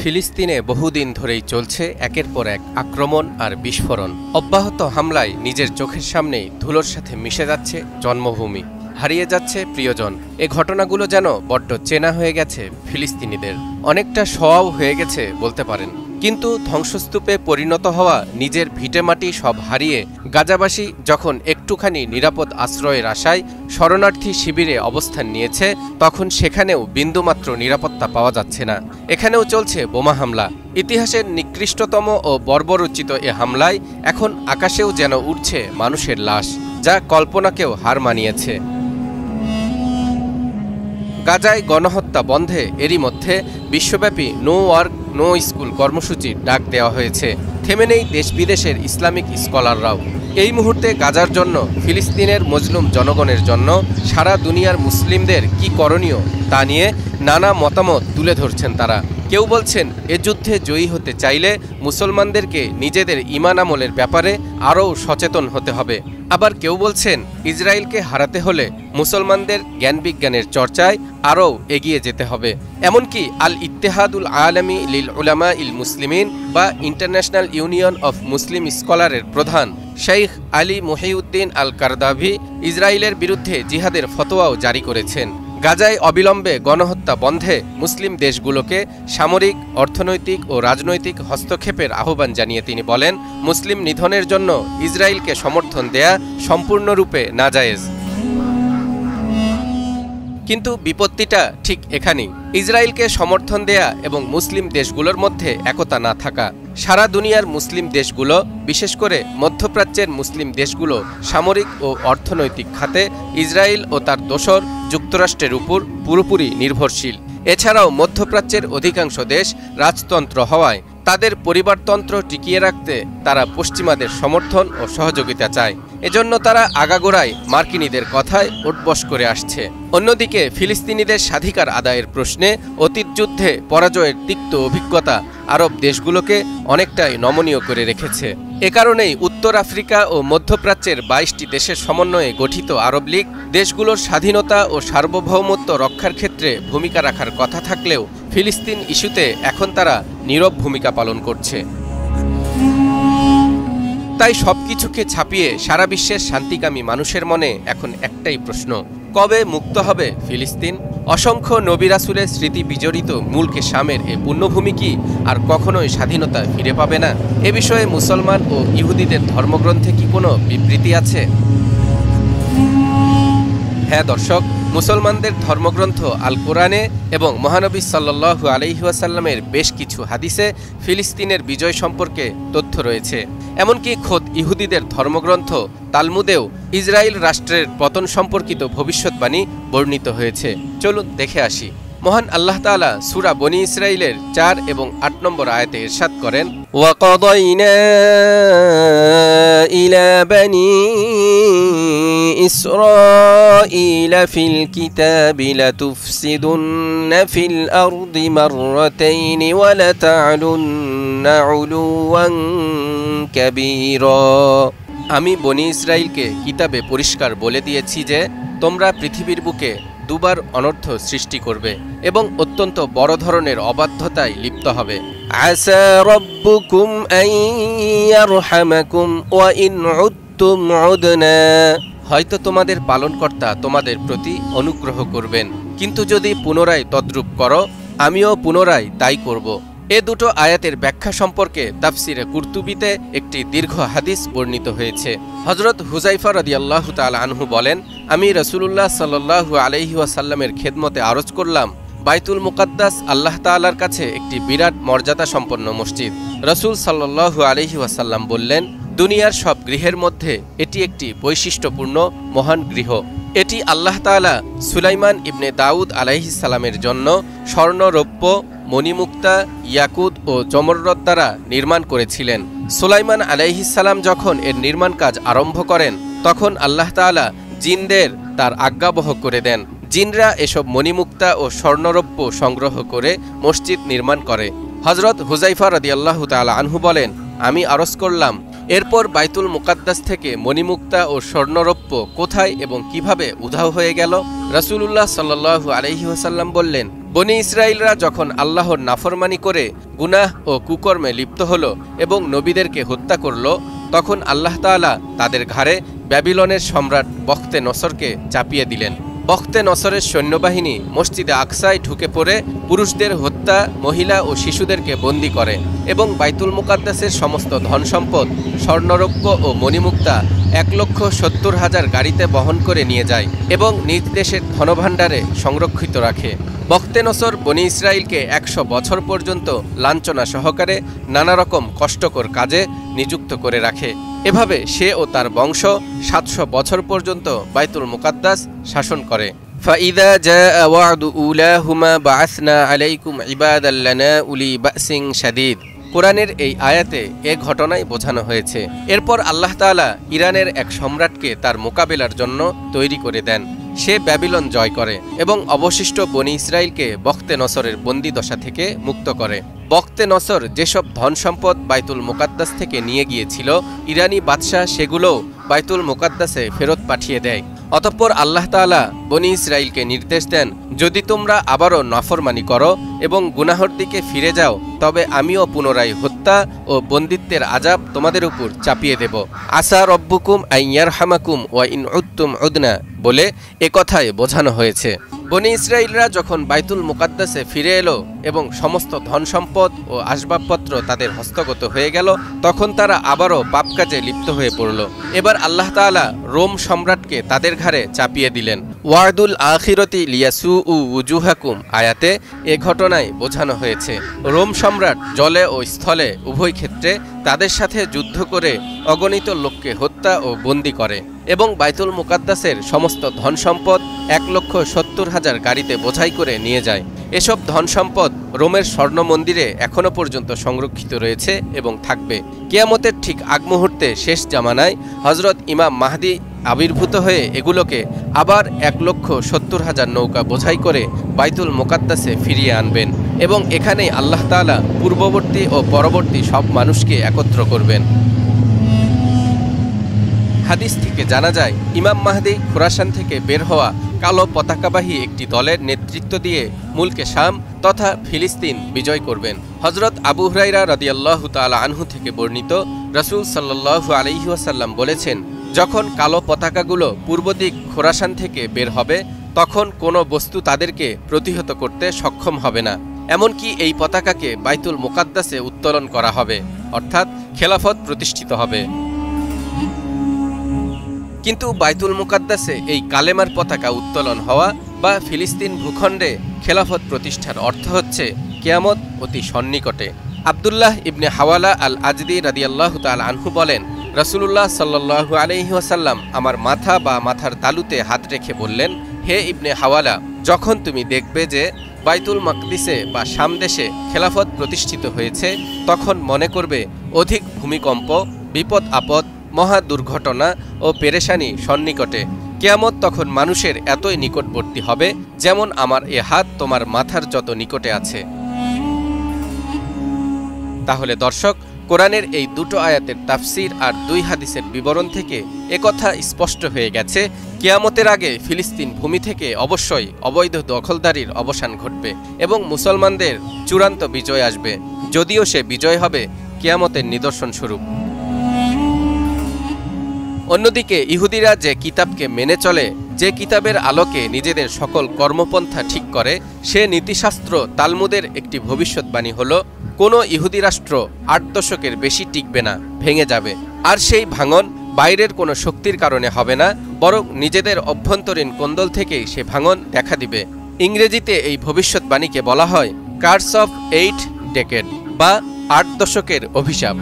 ফিলিস্তিনে বহুদিন ধরেই চলছে একের পর এক আক্রমণ আর বিস্ফোরণ। অব্যাহত হামলায় নিজের চোখের সামনেই ধুলোর সাথে মিশে যাচ্ছে জন্মভূমি, হারিয়ে যাচ্ছে প্রিয়জন। এ ঘটনাগুলো যেন বড্ড চেনা হয়ে গেছে ফিলিস্তিনিদের, অনেকটা সওয়াও হয়ে গেছে বলতে পারেন। কিন্তু ধ্বংসস্তূপে পরিণত হওয়া নিজের ভিটেমাটি সব হারিয়ে গাজাবাসী যখন একটুখানি নিরাপদ আশ্রয়ের আশায় শরণার্থী শিবিরে অবস্থান নিয়েছে, তখন সেখানেও বিন্দুমাত্র নিরাপত্তা পাওয়া যাচ্ছে না। এখানেও চলছে বোমা হামলা। ইতিহাসের নিকৃষ্টতম ও বর্বরোচিত এ হামলায় এখন আকাশেও যেন উঠছে মানুষের লাশ, যা কল্পনাকেও হার মানিয়েছে। গাজায় গণহত্যা বন্ধে এরই মধ্যে বিশ্বব্যাপী নো ওয়ার্ক নো স্কুল কর্মসূচির ডাক দেওয়া হয়েছে। থেমে নেই দেশ বিদেশের ইসলামিক স্কলাররাও। এই মুহূর্তে গাজার জন্য, ফিলিস্তিনের মজলুম জনগণের জন্য সারা দুনিয়ার মুসলিমদের কি করণীয় তা নিয়ে নানা মতামত তুলে ধরছেন তারা। কেউ বলছেন এ যুদ্ধে জয়ী হতে চাইলে মুসলমানদেরকে নিজেদের ঈমান আমলের ব্যাপারে আরও সচেতন হতে হবে। আবার কেউ বলছেন ইসরায়েলকে হারাতে হলে মুসলমানদের জ্ঞানবিজ্ঞানের চর্চায় আরও এগিয়ে যেতে হবে। এমনকি আল ইত্তেহাদুল আলামী লিল উলামা ইল মুসলিমিন বা ইন্টারন্যাশনাল ইউনিয়ন অফ মুসলিম স্কলারের প্রধান শেইখ আলী মুহিউদ্দিন আল কারদাভি ইসরায়েলের বিরুদ্ধে জিহাদের ফতোয়াও জারি করেছেন। গাজায় অবিলম্বে গণহত্যা বন্ধে মুসলিম দেশগুলোকে সামরিক, অর্থনৈতিক ও রাজনৈতিক হস্তক্ষেপের আহ্বান জানিয়ে তিনি বলেন, মুসলিম নিধনের জন্য ইসরায়েলকে সমর্থন দেয়া সম্পূর্ণরূপে নাজায়েজ। কিন্তু বিপত্তিটা ঠিক এখানেই, ইসরায়েলকে সমর্থন দেয়া এবং মুসলিম দেশগুলোর মধ্যে একতা না থাকা। সারা দুনিয়ার মুসলিম দেশগুলো, বিশেষ করে মধ্যপ্রাচ্যের মুসলিম দেশগুলো সামরিক ও অর্থনৈতিক খাতে ইসরায়েল ও তার দোসর যুক্তরাষ্ট্রের উপর পুরোপুরি নির্ভরশীল। এছাড়াও মধ্যপ্রাচ্যের অধিকাংশ দেশ রাজতন্ত্র হওয়ায় তাদের পরিবারতন্ত্র টিকিয়ে রাখতে তারা পশ্চিমাদের সমর্থন ও সহযোগিতা চায়। এজন্য তারা আগাগোড়ায় মার্কিনীদের কথায় ওঠবস করে আসছে। অন্যদিকে ফিলিস্তিনিদের স্বাধিকার আদায়ের প্রশ্নে অতীত যুদ্ধে পরাজয়ের তিক্ত অভিজ্ঞতা আরব দেশগুলোকে অনেকটাই নমনীয় করে রেখেছে। এ কারণেই উত্তর আফ্রিকা ও মধ্যপ্রাচ্যের ২২টি দেশের সমন্বয়ে গঠিত আরব লীগ দেশগুলোর স্বাধীনতা ও সার্বভৌমত্ব রক্ষার ক্ষেত্রে ভূমিকা রাখার কথা থাকলেও ফিলিস্তিন ইস্যুতে এখন তারা নীরব ভূমিকা পালন করছে। তাই সবকিছুকে ছাপিয়ে সারা বিশ্বের শান্তিকামী মানুষের মনে এখন একটাই প্রশ্ন, কবে মুক্ত হবে ফিলিস্তিন? অসংখ্য নবী রাসূলের স্মৃতি বিজড়িত মুলকে শামের এ পুণ্যভূমি কি আর কখনোই স্বাধীনতা ফিরে পাবে না? এ বিষয়ে মুসলমান ও ইহুদিদের ধর্মগ্রন্থে কি কোনো বিবৃতি আছে? হ্যাঁ দর্শক, মুসলমানদের ধর্মগ্রন্থ আল কোরআনে এবং মহানবী সাল্লাল্লাহু আলাইহি ওয়াসাল্লামের বেশ কিছু হাদিসে ফিলিস্তিনের বিজয় সম্পর্কে তথ্য রয়েছে। এমনকি খোদ ইহুদিদের ধর্মগ্রন্থ তালমুদেও ইসরায়েল রাষ্ট্রের পতন সম্পর্কিত ভবিষ্যৎবাণী বর্ণিত হয়েছে। চলুন দেখে আসি। মহান আল্লাহ তাআলা সূরা বনী ইসরাইলের ৪ এবং ৮ নম্বর আয়াতে ইরশাদ করেন, ওয়াকাদাইনা ইলা বনী ইসরাঈলা ফিল কিতাবি লাতুফসিদুন্না ফিল আরদি মাররাতাইনি ওয়া লাতা'লুন্না উলুওয়ান কাবীরা। আমি বনী ইসরাইলকে কিতাবে পরিষ্কার বলে দিয়েছি যে তোমরা পৃথিবীর বুকে দুবার অনর্থ সৃষ্টি করবে এবং অত্যন্ত বড় ধরনের অবাধ্যতায় লিপ্ত হবে। আসা রাব্বুকুম আন ইয়ারহামাকুম ওয়া ইন উদতুম উদনা। হয়তো তোমাদের পালনকর্তা তোমাদের প্রতি অনুগ্রহ করবেন, কিন্তু যদি পুনরায় তদ্রূপ করো আমিও পুনরায় তাই করব। এ দুটো আয়াতের ব্যাখ্যা সম্পর্কে তাফসিরে কুরতুবিতে একটি দীর্ঘ হাদিস বর্ণিত হয়েছে। হযরত হুযায়ফা রাদিয়াল্লাহু তাআলা আনহু বলেন, আমি রাসূলুল্লাহ সাল্লাল্লাহু আলাইহি ওয়াসাল্লামের খেদমতে আরজ করলাম, বাইতুল মুকাদ্দাস আল্লাহ তাআলার কাছে একটি বিরাট মর্যাদা সম্পন্ন মসজিদ। রাসূল সাল্লাল্লাহু আলাইহি ওয়াসাল্লাম বললেন, দুনিয়ার সব গৃহের মধ্যে এটি একটি বৈশিষ্ট্যপূর্ণ মহান গৃহ। এটি আল্লাহ তাআলা সুলাইমান ইবনে দাউদ আলাইহিস সালামের জন্য স্বর্ণ, রৌপ্য, মণিমুক্তা, ইয়াকুত ও জমররদ দ্বারা নির্মাণ করেছিলেন। সুলাইমান আলাইহিস সালাম যখন এর নির্মাণ কাজ আরম্ভ করেন, তখন আল্লাহ তাআলা জিনদের তার আজ্ঞাবহ করে দেন। জিনরা এসব মণিমুক্তা ও স্বর্ণরৌপ্য সংগ্রহ করে মসজিদ নির্মাণ করে। হযরত হুযায়ফা রাদিয়াল্লাহু তাআলা আনহু বলেন, আমি আরজ করলাম, এরপর বাইতুল মুকাদ্দাস থেকে মণিমুক্তা ও স্বর্ণরৌপ্য কোথায় এবং কিভাবে উধাও হয়ে গেল? রাসূলুল্লাহ সাল্লাল্লাহু আলাইহি ওয়াসাল্লাম বললেন, বনি ইসরাইলরা যখন আল্লাহর নাফরমানি করে গুনাহ ও কুকর্মে লিপ্ত হল এবং নবীদেরকে হত্যা করল, তখন আল্লাহ তাআলা তাদের ঘাড়ে ব্যাবিলনের সম্রাট বখতে নসরকে চাপিয়ে দিলেন। বখতে নসরের সৈন্যবাহিনী মসজিদে আকসায় ঢুকে পড়ে পুরুষদের হত্যা, মহিলা ও শিশুদেরকে বন্দী করে এবং বাইতুল মুকাদ্দাসের সমস্ত ধনসম্পদ, স্বর্ণরৌপ্য ও মণিমুক্তা 1,70,000 গাড়িতে বহন করে নিয়ে যায় এবং নিজ দেশের ধনভাণ্ডারে সংরক্ষিত রাখে। বখতে নসর বনি ইসরাইলকে 100 বছর পর্যন্ত লাঞ্ছনা সহকারে নানা রকম কষ্টকর কাজে নিযুক্ত করে রাখে। এভাবে সে ও তার বংশ 700 বছর পর্যন্ত বাইতুল মুকাদ্দাস শাসন করে। فَإِذَا جَاءَ وَعْدُ أُولَاهُمَا بَعَثْنَا عَلَيْكُمْ عِبَادًا لَنَا أُولِي بَأْسٍ شَدِيدٍ। কোরআনের এই আয়াতে এ ঘটনাই বোঝানো হয়েছে। এরপর আল্লাহ তাআলা ইরানের এক সম্রাটকে তার মোকাবেলার জন্য তৈরি করে দেন। সে ব্যাবিলন জয় করে এবং অবশিষ্ট বনি ইসরাইলকে বখতে নসরের বন্দী দশা থেকে মুক্ত করে। বখতে নসর যেসব ধন সম্পদ বাইতুল মুকাদ্দাস থেকে নিয়ে গিয়েছিল, ইরানি বাদশাহ সেগুলোও বাইতুল মুকাদ্দাসে ফেরত পাঠিয়ে দেয়। অতঃপর আল্লাহ তাআলা বনি ইসরাইলকে নির্দেশ দেন, যদি তোমরা আবারও নাফরমানি করো এবং গুনাহর দিকে ফিরে যাও, তবে আমিও পুনরায় হত্যা ও বন্দিত্বের আযাব তোমাদের উপর চাপিয়ে দেব। আসা রব্বুকুম আন ইয়ারহামাকুম ওয়া ইন উদতুম উদনা বলে একথায় বোঝানো হয়েছে। বনি ইসরাইলরা যখন বাইতুল মুকাদ্দাসে ফিরে এলো এবং সমস্ত ধন সম্পদ ও আসবাবপত্র তাদের হস্তগত হয়ে গেল, তখন তারা আবারও পাপ কাজে লিপ্ত হয়ে পড়ল। এবার আল্লাহ তাআলা রোম সম্রাটকে তাদের ঘাড়ে চাপিয়ে দিলেন। ওয়াদুল আখিরতি লিয়াসু উজুহাকুম আয়াতে এ ঘটনায় বোঝানো হয়েছে। রোম সম্রাট জলে ও স্থলে উভয় ক্ষেত্রে তাদের সাথে যুদ্ধ করে অগণিত লোককে হত্যা ও বন্দী করে এবং বাইতুল মুকাদ্দাসের সমস্ত ধন সম্পদ 1,70,000 গাড়িতে বোঝাই করে নিয়ে যায়। এসব ধন সম্পদ রোমের স্বর্ণ মন্দিরে এখনও পর্যন্ত সংরক্ষিত রয়েছে এবং থাকবে। কিয়ামতের ঠিক আগ মুহূর্তে শেষ জামানায় হযরত ইমাম মাহদী আবির্ভূত হয়ে এগুলোকে আবার 1,70,000 নৌকা বোঝাই করে বাইতুল মুকাদ্দাসে ফিরিয়ে আনবেন এবং এখানেই আল্লাহ তাআলা পূর্ববর্তী ও পরবর্তী সব মানুষকে একত্র করবেন। হাদিস থেকে জানা যায়, ইমাম মাহদী খুরাসান থেকে বের হওয়া কালো পতাকাবাহী একটি দলের নেতৃত্ব দিয়ে মুলকে শাম তথা ফিলিস্তিন বিজয় করবেন। হযরত আবু হুরায়রা রাদিয়াল্লাহু তাআলা আনহু থেকে বর্ণিত, রাসূল সাল্লাল্লাহু আলাইহি ওয়াসাল্লাম বলেছেন, যখন কালো পতাকাগুলো পূর্ব দিক খোরাসান থেকে বের হবে, তখন কোনো বস্তু তাদেরকে প্রতিহত করতে সক্ষম হবে না। এমনকি এই পতাকাকে বাইতুল মুকাদ্দাসে উত্তোলন করা হবে, অর্থাৎ খেলাফত প্রতিষ্ঠিত হবে। কিন্তু বাইতুল মুকাদ্দাসে এই কালেমার পতাকা উত্তোলন হওয়া বা ফিলিস্তিন ভূখণ্ডে খেলাফত প্রতিষ্ঠার অর্থ হচ্ছে কিয়ামত অতি সন্নিকটে। আব্দুল্লাহ ইবনে হাওয়ালা আল আজদি রাদিয়াল্লাহু তাআলা আনহু বলেন, রাসূলুল্লাহ সাল্লাল্লাহু আলাইহি ওয়াসাল্লাম আমার মাথা বা মাথার তালুতে হাত রেখে বললেন, হে ইবনে হাওয়ালা, যখন তুমি দেখবে যে বাইতুল মাকদিসে বা শাম দেশে খেলাফত প্রতিষ্ঠিত হয়েছে, তখন মনে করবে অধিক ভূমিকম্প, বিপদ আপদ, মহা দুর্ঘটনা ও পেরেশানি সন্নিকটে। কিয়ামত তখন মানুষের এতই নিকটবর্তী হবে যেমন আমার এ হাত তোমার মাথার যত নিকটে আছে। তাহলে দর্শক, কোরআনের এই দুটো আয়াতের তাফসির আর 2 হাদিসের বিবরণ থেকে একথা স্পষ্ট হয়ে গেছে, কিয়ামতের আগে ফিলিস্তিন ভূমি থেকে অবশ্যই অবৈধ দখলদারির অবসান ঘটবে এবং মুসলমানদের চূড়ান্ত বিজয় আসবে, যদিও সে বিজয় হবে কিয়ামতের নিদর্শন স্বরূপ। অন্যদিকে ইহুদিরা যে কিতাবকে মেনে চলে, যে কিতাবের আলোকে নিজেদের সকল কর্মপন্থা ঠিক করে, সে নীতিশাস্ত্র তালমুদের একটি ভবিষ্যৎবাণী হল, কোনো ইহুদি রাষ্ট্র 8 দশকের বেশি টিকবে না, ভেঙে যাবে। আর সেই ভাঙন বাইরের কোনো শক্তির কারণে হবে না, বরং নিজেদের অভ্যন্তরীণ কোন্দল থেকেই সে ভাঙন দেখা দিবে। ইংরেজিতে এই ভবিষ্যৎবাণীকে বলা হয় কার্স অফ 8 ডেকেড বা 8 দশকের অভিশাপ।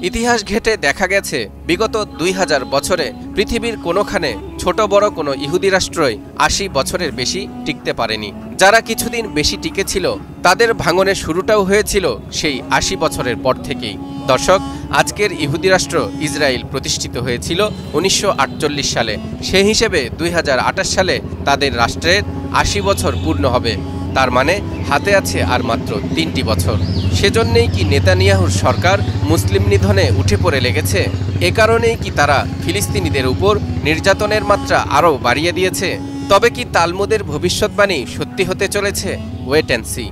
ইতিহাস ঘেঁটে দেখা গেছে, বিগত 2000 বছরে পৃথিবীর কোনোখানে ছোট বড় কোনো ইহুদি রাষ্ট্রই 80 বছরের বেশি টিকতে পারেনি। যারা কিছুদিন বেশি টিকেছিল, তাদের ভাঙনের শুরুটাও হয়েছিল সেই 80 বছরের পর থেকেই। দর্শক, আজকের ইহুদি রাষ্ট্র ইসরায়েল প্রতিষ্ঠিত হয়েছিল 1948 সালে। সেই হিসেবে 2028 সালে তাদের রাষ্ট্রের 80 বছর পূর্ণ হবে। তার মানে হাতে আছে আর মাত্র 3টি বছর। সেজন্যেই কি নেতানিয়াহুর সরকার মুসলিম নিধনে উঠে পড়ে লেগেছে? এ কারণেই কি তারা ফিলিস্তিনিদের উপর নির্যাতনের মাত্রা আরও বাড়িয়ে দিয়েছে? তবে কি তালমুদের ভবিষ্যৎবাণী সত্যি হতে চলেছে? Wait and C.